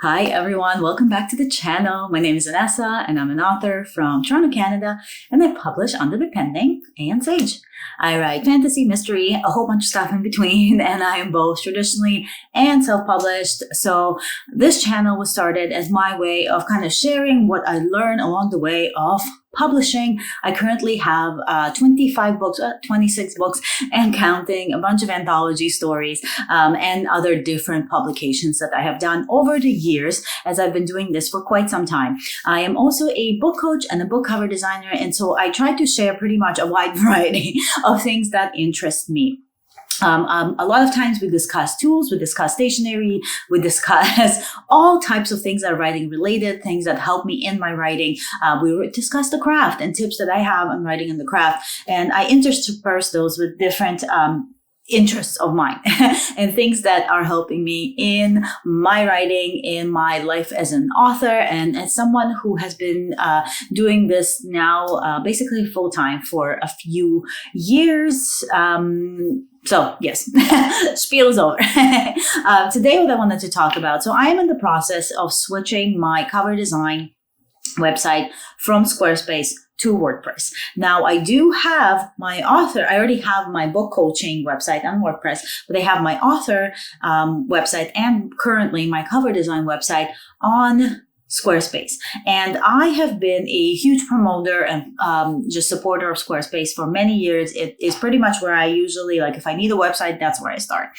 Hi everyone, welcome back to the channel. My name is Vanessa and I'm an author from Toronto, Canada, and I publish under the pen name and Sage. I write fantasy, mystery, a whole bunch of stuff in between, and I am both traditionally and self-published. So this channel was started as my way of kind of sharing what I learned along the way of publishing. I currently have 25 books, 26 books and counting, a bunch of anthology stories and other different publications that I have done over the years as I've been doing this for quite some time. I am also a book coach and a book cover designer, and so I try to share pretty much a wide variety of things that interest me. A lot of times we discuss tools, we discuss stationery, we discuss all types of things that are writing related, things that help me in my writing. We discuss the craft and tips that I have on writing in the craft. And I intersperse those with different interests of mine and things that are helping me in my writing, in my life as an author, and as someone who has been doing this now basically full-time for a few years. So yes, spiel is over. Today what I wanted to talk about, so I am in the process of switching my cover design website from Squarespace to WordPress. Now I do have my author, I already have my book coaching website on WordPress, but I have my author website and currently my cover design website on Squarespace. And I have been a huge promoter and just supporter of Squarespace for many years. It is pretty much where I usually, like if I need a website, that's where I start.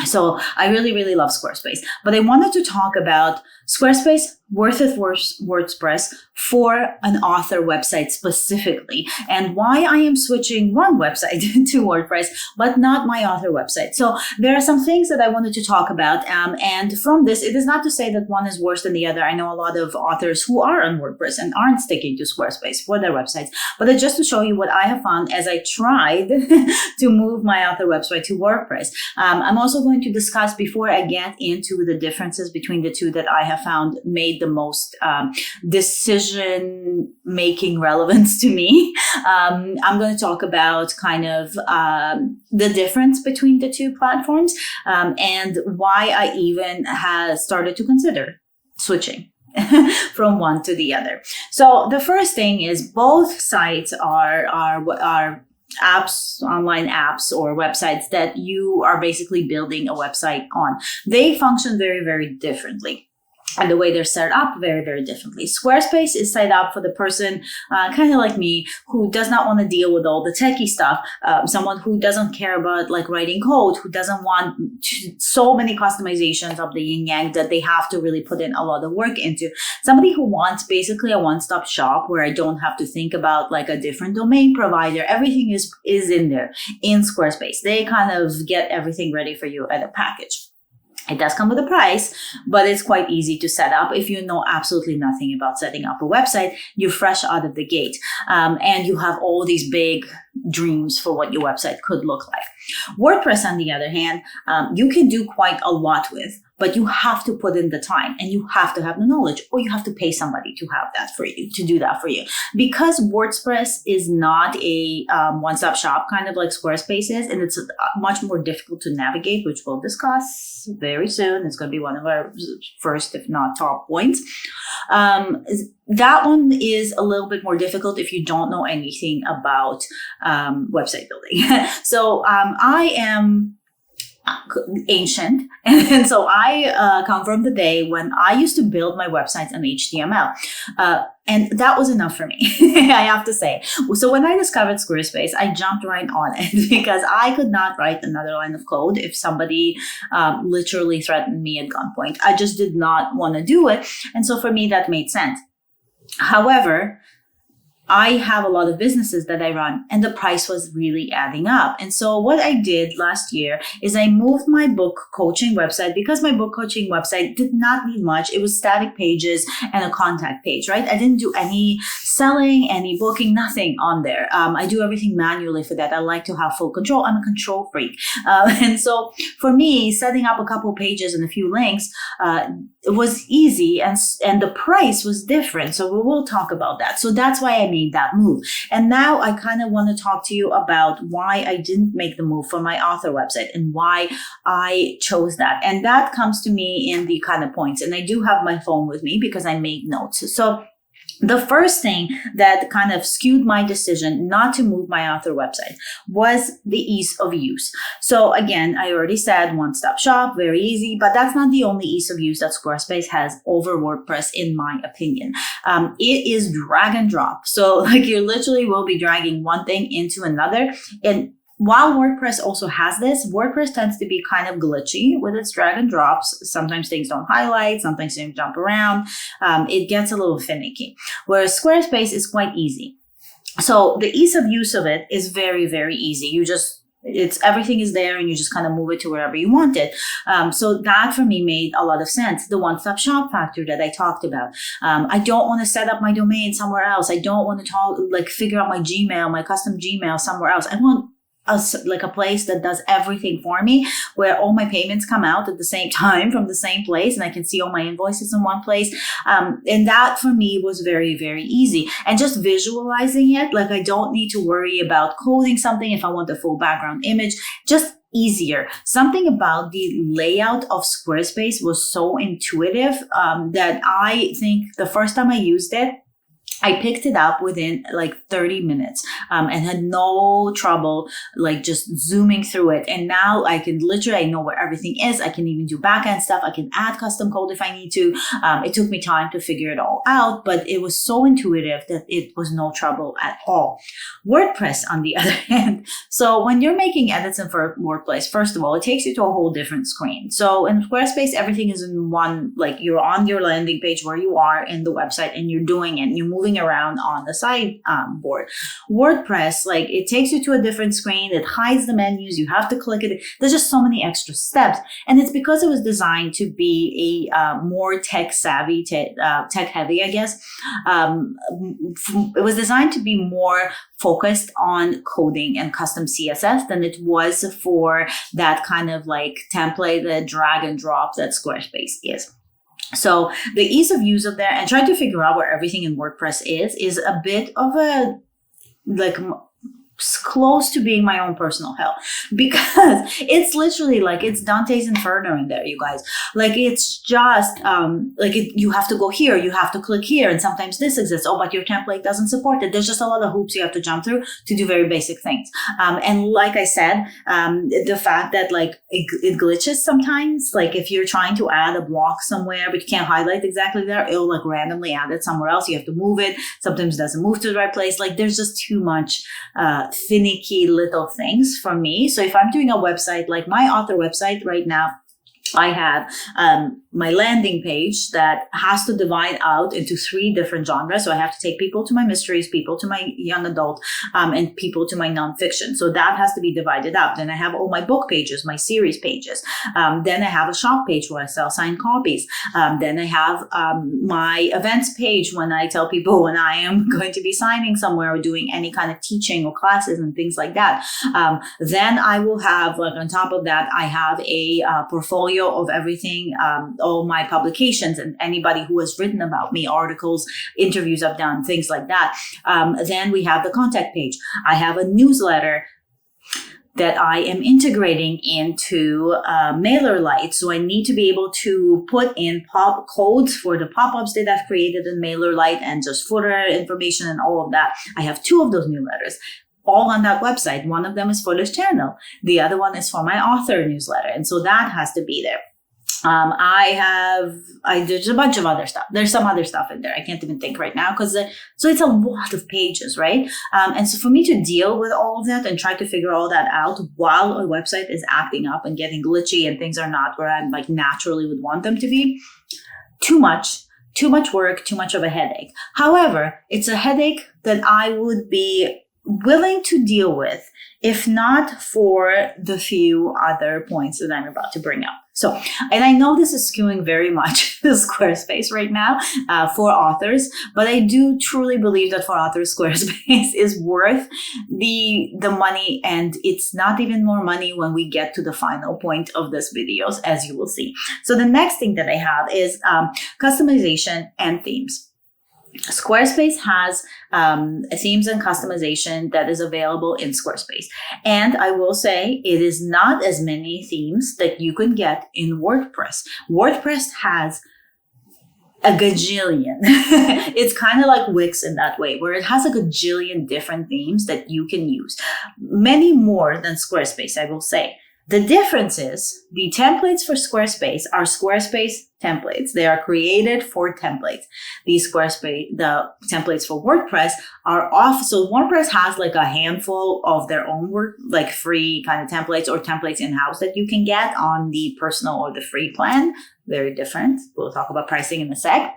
So I really, really love Squarespace. But I wanted to talk about Squarespace versus WordPress for an author website specifically, and why I am switching one website to WordPress, but not my author website. So there are some things that I wanted to talk about. And from this, it is not to say that one is worse than the other. I know a lot of authors who are on WordPress and aren't sticking to Squarespace for their websites, but it's just to show you what I have found as I tried to move my author website to WordPress. I'm also going to discuss, before I get into the differences between the two that I have found made the most decision-making relevance to me. I'm going to talk about kind of the difference between the two platforms and why I even have started to consider switching from one to the other. So the first thing is both sites are apps, online apps or websites that you are basically building a website on. They function very, very differently. And the way they're set up very, very differently. Squarespace is set up for the person kind of like me who does not want to deal with all the techie stuff. Someone who doesn't care about like writing code, who doesn't want so many customizations of the yin yang that they have to really put in a lot of work into. Somebody who wants basically a one-stop shop where I don't have to think about like a different domain provider. Everything is in there in Squarespace. They kind of get everything ready for you at a package. It does come with a price, but it's quite easy to set up. If you know absolutely nothing about setting up a website, you're fresh out of the gate, and you have all these big dreams for what your website could look like. WordPress, on the other hand, you can do quite a lot with, but you have to put in the time and you have to have the knowledge, or you have to pay somebody to have that for you, to do that for you. Because WordPress is not a one-stop shop kind of like Squarespace is, and it's much more difficult to navigate, which we'll discuss very soon. It's going to be one of our first, if not top points. That one is a little bit more difficult if you don't know anything about website building. So I am ancient, and so I come from the day when I used to build my websites on HTML, and that was enough for me. I have to say. So when I discovered Squarespace, I jumped right on it because I could not write another line of code if somebody literally threatened me at gunpoint. I just did not want to do it, and so for me that made sense. However, I have a lot of businesses that I run, and the price was really adding up. And so what I did last year is I moved my book coaching website, because my book coaching website did not need much. It was static pages and a contact page, right? I didn't do any selling, any booking, nothing on there. I do everything manually for that. I like to have full control. I'm a control freak. And so for me, setting up a couple pages and a few links, it was easy, and the price was different. So we will talk about that. So that's why I made made that move. And now I kind of want to talk to you about why I didn't make the move for my author website and why I chose that. And that comes to me in the kind of points. And I do have my phone with me because I made notes. So the first thing that kind of skewed my decision not to move my author website was the ease of use. So again, I already said one-stop shop, very easy, but that's not the only ease of use that Squarespace has over WordPress, in my opinion. It is drag and drop. So like you literally will be dragging one thing into another. And while WordPress also has this, WordPress tends to be kind of glitchy with its drag and drops. Sometimes things don't highlight, sometimes things jump around. It gets a little finicky. Whereas Squarespace is quite easy. So the ease of use of it is very, very easy. Everything is there and you just kind of move it to wherever you want it. So that for me made a lot of sense. The one-stop shop factor that I talked about. I don't want to set up my domain somewhere else. I don't want to figure out my Gmail, my custom Gmail somewhere else. I want a place that does everything for me, where all my payments come out at the same time from the same place, and I can see all my invoices in one place. And that for me was very, very easy. And just visualizing it, like I don't need to worry about coding something if I want a full background image, just easier. Something about the layout of Squarespace was so intuitive that I think the first time I used it, I picked it up within like 30 minutes and had no trouble like just zooming through it. And now I know where everything is. I can even do backend stuff. I can add custom code if I need to. It took me time to figure it all out, but it was so intuitive that it was no trouble at all. WordPress, on the other hand, so when you're making edits in WordPress, first of all, it takes you to a whole different screen. So in Squarespace, everything is in one, like you're on your landing page where you are in the website and you're doing it and you're moving around on the side board. WordPress, like it takes you to a different screen. It hides the menus. You have to click it. There's just so many extra steps. And it's because it was designed to be a more tech savvy, tech heavy, I guess. It was designed to be more focused on coding and custom CSS than it was for that kind of like template, the drag and drop that Squarespace is. So the ease of use of there and trying to figure out where everything in WordPress is a bit of a close to being my own personal hell, because it's literally like it's Dante's Inferno in there, you guys. Like it's just you have to go here, you have to click here, and sometimes this exists. Oh, but your template doesn't support it. There's just a lot of hoops you have to jump through to do very basic things. And like I said, the fact that like it glitches sometimes. Like if you're trying to add a block somewhere but you can't highlight exactly there, it'll like randomly add it somewhere else. You have to move it. Sometimes it doesn't move to the right place. Like there's just too much finicky little things for me. So if I'm doing a website, like my author website right now, I have my landing page that has to divide out into 3 different genres. So I have to take people to my mysteries, people to my young adult, and people to my nonfiction. So that has to be divided up. Then I have all my book pages, my series pages. Then I have a shop page where I sell signed copies. Then I have my events page when I tell people when I am going to be signing somewhere or doing any kind of teaching or classes and things like that. Then I will have, like on top of that, I have a portfolio of everything, all my publications and anybody who has written about me, articles, interviews I've done, things like that. Then we have the contact page. I have a newsletter that I am integrating into MailerLite. So I need to be able to put in pop codes for the pop-ups that I've created in MailerLite and just footer information and all of that. I have 2 of those newsletters, all on that website. One of them is for this channel. The other one is for my author newsletter. And so that has to be there. There's a bunch of other stuff. There's some other stuff in there. I can't even think right now so it's a lot of pages, right? And so for me to deal with all of that and try to figure all that out while a website is acting up and getting glitchy and things are not where I'm like naturally would want them to be, too much work, too much of a headache. However, it's a headache that I would be willing to deal with if not for the few other points that I'm about to bring up. So, and I know this is skewing very much to Squarespace right now for authors, but I do truly believe that for authors, Squarespace is worth the money, and it's not even more money when we get to the final point of this videos, as you will see. So the next thing that I have is customization and themes. Squarespace has themes and customization that is available in Squarespace. And I will say it is not as many themes that you can get in WordPress. WordPress has a gajillion. It's kind of like Wix in that way, where it has a gajillion different themes that you can use. Many more than Squarespace, I will say. The difference is the templates for Squarespace are Squarespace templates. They are created for templates. The templates for WordPress are off. So WordPress has like a handful of their own like free kind of templates or templates in-house that you can get on the personal or the free plan. Very different. We'll talk about pricing in a sec.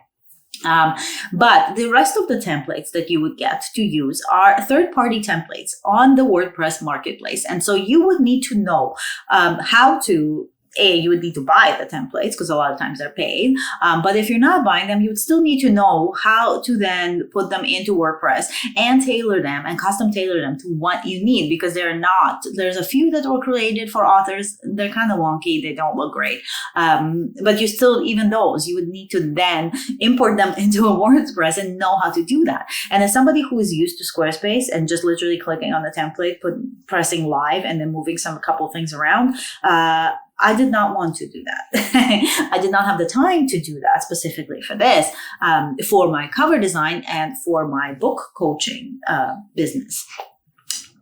But the rest of the templates that you would get to use are third-party templates on the WordPress marketplace. And so you would need to know how to you would need to buy the templates because a lot of times they're paid. But if you're not buying them, you would still need to know how to then put them into WordPress and tailor them and custom tailor them to what you need, because there's a few that were created for authors. They're kind of wonky. They don't look great. But you still, even those, you would need to then import them into a WordPress and know how to do that. And as somebody who is used to Squarespace and just literally clicking on the template, pressing live and then moving a couple things around, I did not want to do that. I did not have the time to do that specifically for this, for my cover design and for my book coaching business.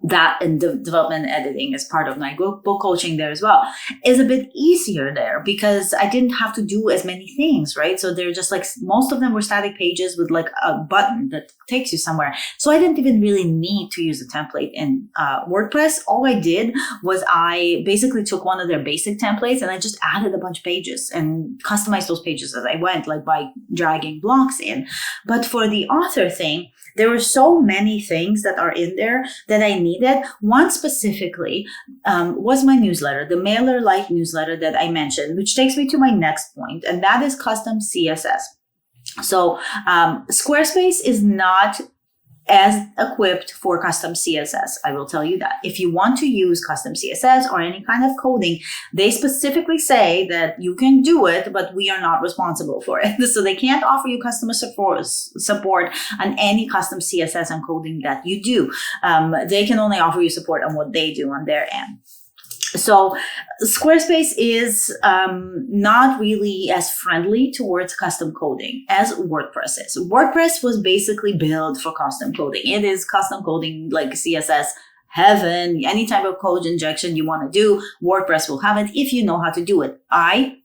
That and development and editing is part of my book coaching there as well, is a bit easier there because I didn't have to do as many things, right? So they're just like, most of them were static pages with like a button that takes you somewhere. So I didn't even really need to use a template in WordPress. All I did was I basically took one of their basic templates and I just added a bunch of pages and customized those pages as I went, like by dragging blocks in. But for the author thing, there were so many things that are in there that I needed. One specifically was my newsletter, the MailerLite newsletter that I mentioned, which takes me to my next point, and that is custom CSS. So Squarespace is not as equipped for custom CSS. I will tell you that. If you want to use custom CSS or any kind of coding, they specifically say that you can do it, but we are not responsible for it. So they can't offer you customer support on any custom CSS and coding that you do. They can only offer you support on what they do on their end. So Squarespace is not really as friendly towards custom coding as WordPress is. WordPress was basically built for custom coding. It is custom coding like CSS heaven. Any type of code injection you want to do, WordPress will have it if you know how to do it. I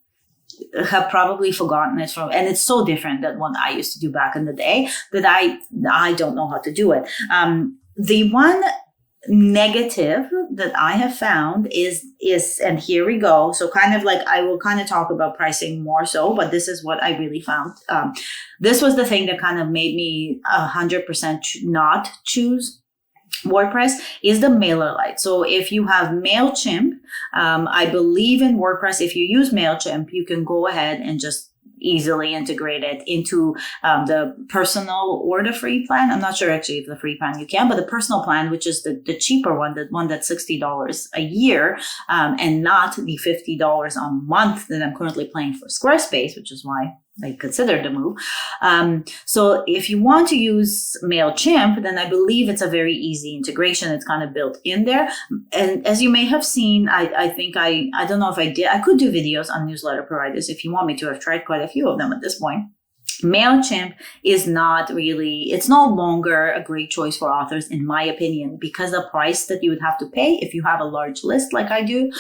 have probably forgotten it and it's so different than what I used to do back in the day that I don't know how to do it. The one negative that I have found is, and here we go. So kind of like, I will kind of talk about pricing more so, but this is what I really found. This was the thing that kind of made me 100% not choose WordPress, is the MailerLite. So if you have MailChimp, I believe in WordPress, if you use MailChimp, you can go ahead and just easily integrate it into the personal or the free plan. I'm not sure actually if the free plan you can, but the personal plan, which is the cheaper one, the one that's $60 a year, and not the $50 a month that I'm currently paying for Squarespace, which is why I considered the move. So if you want to use MailChimp, then I believe it's a very easy integration. It's kind of built in there. And as you may have seen, I think I don't know if I did, I could do videos on newsletter providers if you want me to. I've tried quite a few of them at this point. MailChimp is not really, it's no longer a great choice for authors, in my opinion, because the price that you would have to pay if you have a large list like I do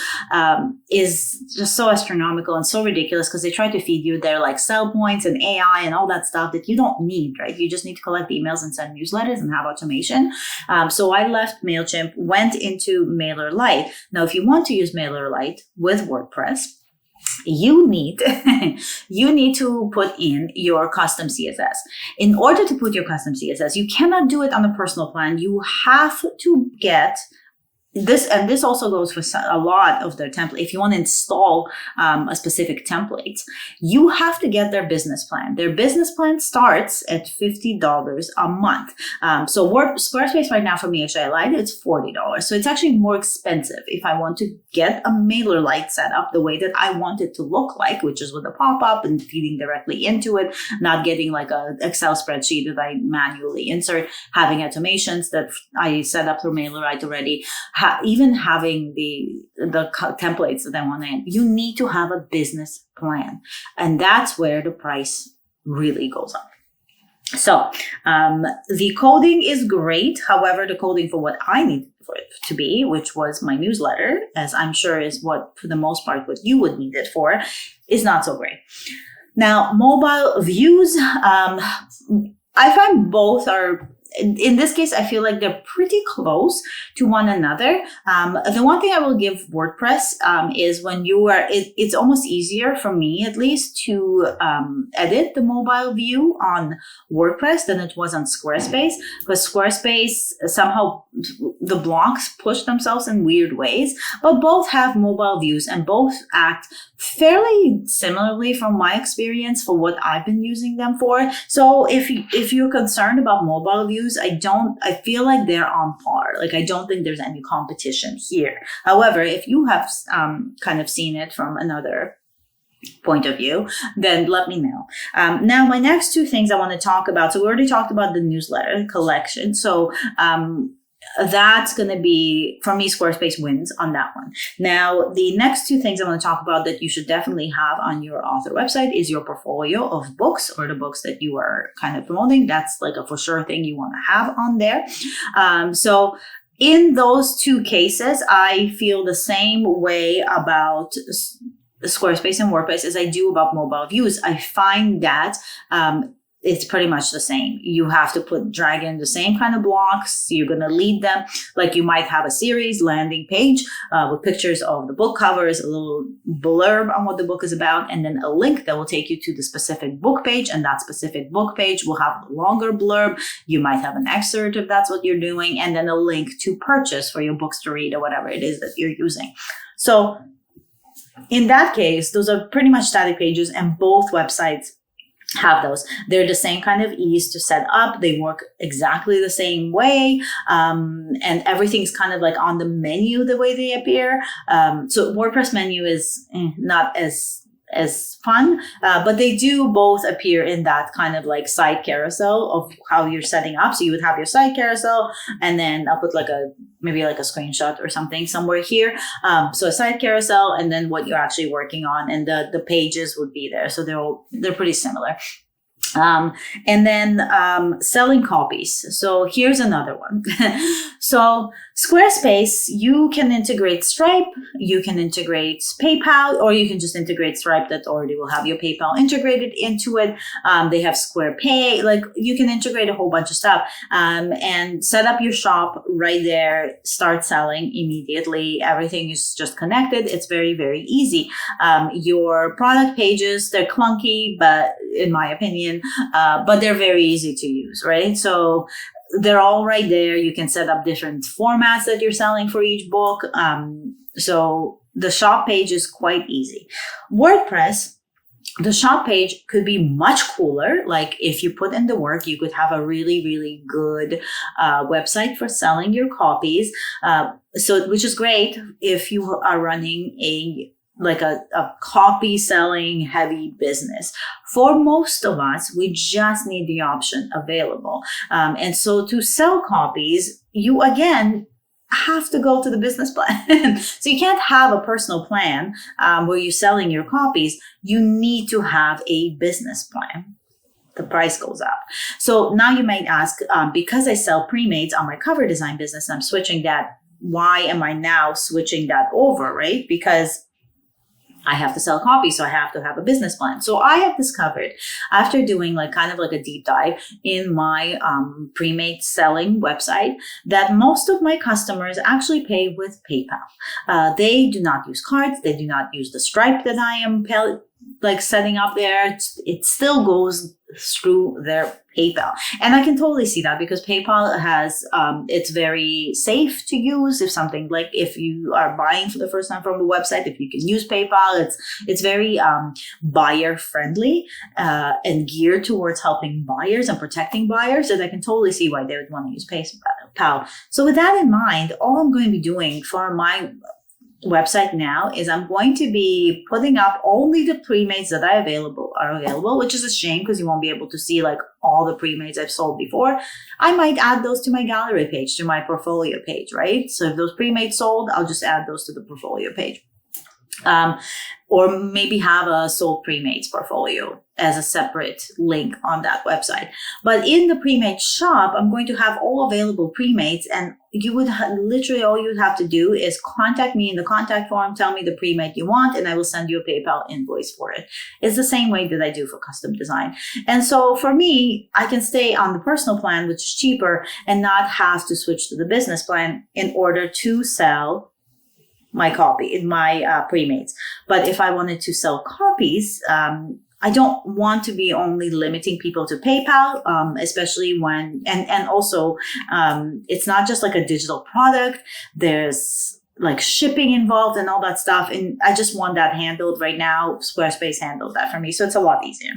is just so astronomical and so ridiculous, because they try to feed you their like sell points and AI and all that stuff that you don't need, right? You just need to collect emails and send newsletters and have automation. So I left MailChimp, went into MailerLite. Now, if you want to use MailerLite with WordPress, you need to put in your custom CSS. In order to put your custom CSS, you cannot do it on a personal plan. You have to get this also goes for a lot of their template. If you want to install a specific template, you have to get their business plan. Their business plan starts at $50 a month. So Squarespace right now for me, actually I lied, it's $40. So it's actually more expensive if I want to get a MailerLite set up the way that I want it to look like, which is with a pop-up and feeding directly into it, not getting like a Excel spreadsheet that I manually insert, having automations that I set up through MailerLite already, even having the templates that I want to. You need to have a business plan, and that's where the price really goes up. So the coding is great. However, the coding for what I need for it to be, which was my newsletter, as I'm sure is what for the most part what you would need it for, is not so great. Now, mobile views, I find both are, in this case, I feel like they're pretty close to one another. The one thing I will give WordPress is when you are, it's almost easier for me at least to edit the mobile view on WordPress than it was on Squarespace, because Squarespace somehow the blocks push themselves in weird ways, but both have mobile views and both act fairly similarly from my experience for what I've been using them for. So if you're concerned about mobile views, I feel like they're on par. Like, I don't think there's any competition here. However, if you have kind of seen it from another point of view, then let me know. Now, my next two things I want to talk about. So we already talked about the newsletter collection. So that's going to be, for me, Squarespace wins on that one. Now, the next two things I want to talk about that you should definitely have on your author website is your portfolio of books, or the books that you are kind of promoting. That's like a for sure thing you want to have on there. So in those two cases, I feel the same way about Squarespace and WordPress as I do about mobile views. I find that it's pretty much the same. You have to drag in the same kind of blocks. You're going to lead them. Like, you might have a series landing page with pictures of the book covers, a little blurb on what the book is about, and then a link that will take you to the specific book page. And that specific book page will have a longer blurb. You might have an excerpt if that's what you're doing, and then a link to purchase for your books to read or whatever it is that you're using. So in that case, those are pretty much static pages, and both websites have those. They're the same kind of ease to set up. They work exactly the same way. And everything's kind of like on the menu the way they appear. So WordPress menu is not as fun, but they do both appear in that kind of like side carousel of how you're setting up. So you would have your side carousel, and then I'll put maybe a screenshot or something somewhere here. So a side carousel, and then what you're actually working on, and the pages would be there. So they're pretty similar. And then selling copies. So here's another one. So Squarespace, you can integrate Stripe, you can integrate PayPal, or you can just integrate Stripe that already will have your PayPal integrated into it. They have Square Pay. Like, you can integrate a whole bunch of stuff and set up your shop right there, start selling immediately. Everything is just connected. It's very, very easy. Your product pages, they're clunky, but in my opinion, but they're very easy to use, right? So they're all right there. You can set up different formats that you're selling for each book. So the shop page is quite easy. WordPress, the shop page could be much cooler. Like, if you put in the work, you could have a really, really good website for selling your copies. Which is great if you are running a copy selling heavy business. For most of us, we just need the option available. And so to sell copies, you again have to go to the business plan. So you can't have a personal plan where you're selling your copies. You need to have a business plan. The price goes up. So now you might ask, because I sell pre-mades on my cover design business, I'm switching that. Why am I now switching that over, right? Because I have to sell copies, so I have to have a business plan. So I have discovered, after doing kind of a deep dive in my pre-made selling website, that most of my customers actually pay with PayPal. They do not use cards. They do not use the Stripe that I am setting up there. It still goes through their PayPal. And I can totally see that because PayPal has, it's very safe to use. If you are buying for the first time from a website, if you can use PayPal, it's very buyer friendly and geared towards helping buyers and protecting buyers. And I can totally see why they would want to use PayPal. So with that in mind, all I'm going to be doing for my website now is I'm going to be putting up only the pre-mades that are available, which is a shame because you won't be able to see like all the pre-mades I've sold before. I might add those to my gallery page, to my portfolio page, right? So if those pre-mades sold, I'll just add those to the portfolio page. Or maybe have a sold pre-mades portfolio as a separate link on that website. But in the pre-made shop, I'm going to have all available pre-mades, and you would literally all you would have to do is contact me in the contact form, tell me the pre-made you want, and I will send you a PayPal invoice for it. It's the same way that I do for custom design. And so for me, I can stay on the personal plan, which is cheaper, and not have to switch to the business plan in order to sell my copy in my pre-mades. But if I wanted to sell copies, I don't want to be only limiting people to PayPal, especially when, and also it's not just like a digital product. There's like shipping involved and all that stuff. And I just want that handled right now. Squarespace handled that for me. So it's a lot easier.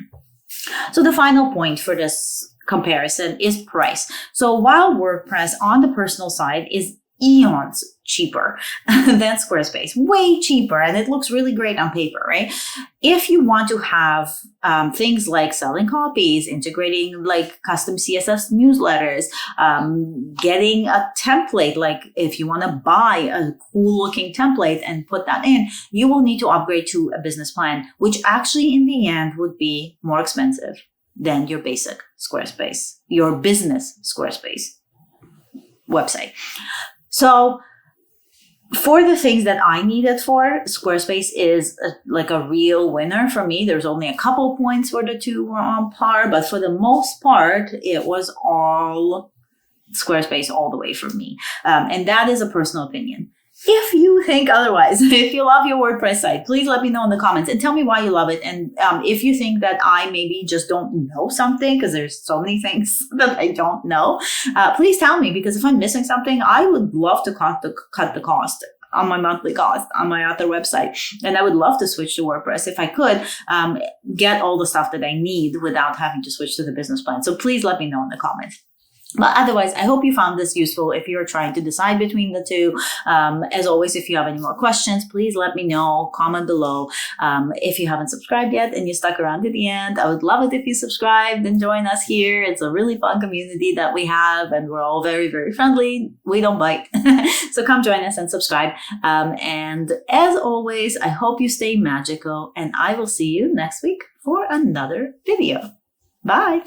So the final point for this comparison is price. So while WordPress on the personal side is eons cheaper than Squarespace, way cheaper, and it looks really great on paper, right? If you want to have things like selling copies, integrating like custom CSS newsletters, getting a template, like if you want to buy a cool looking template and put that in, you will need to upgrade to a business plan, which actually in the end would be more expensive than your basic Squarespace, your business Squarespace website. So for the things that I need it for, Squarespace is like a real winner for me. There's only a couple points where the two were on par, but for the most part, it was all Squarespace all the way for me. And that is a personal opinion. If you think otherwise, if you love your WordPress site, please let me know in the comments and tell me why you love it. And if you think that I maybe just don't know something, because there's so many things that I don't know, please tell me, because if I'm missing something, I would love to cut the cost on my monthly cost on my author website. And I would love to switch to WordPress if I could get all the stuff that I need without having to switch to the business plan. So please let me know in the comments. But otherwise, I hope you found this useful if you're trying to decide between the two. As always, if you have any more questions, please let me know, comment below. If you haven't subscribed yet and you stuck around to the end, I would love it if you subscribed and join us here. It's a really fun community that we have, and we're all very, very friendly. We don't bite. So come join us and subscribe. And as always, I hope you stay magical, and I will see you next week for another video. Bye.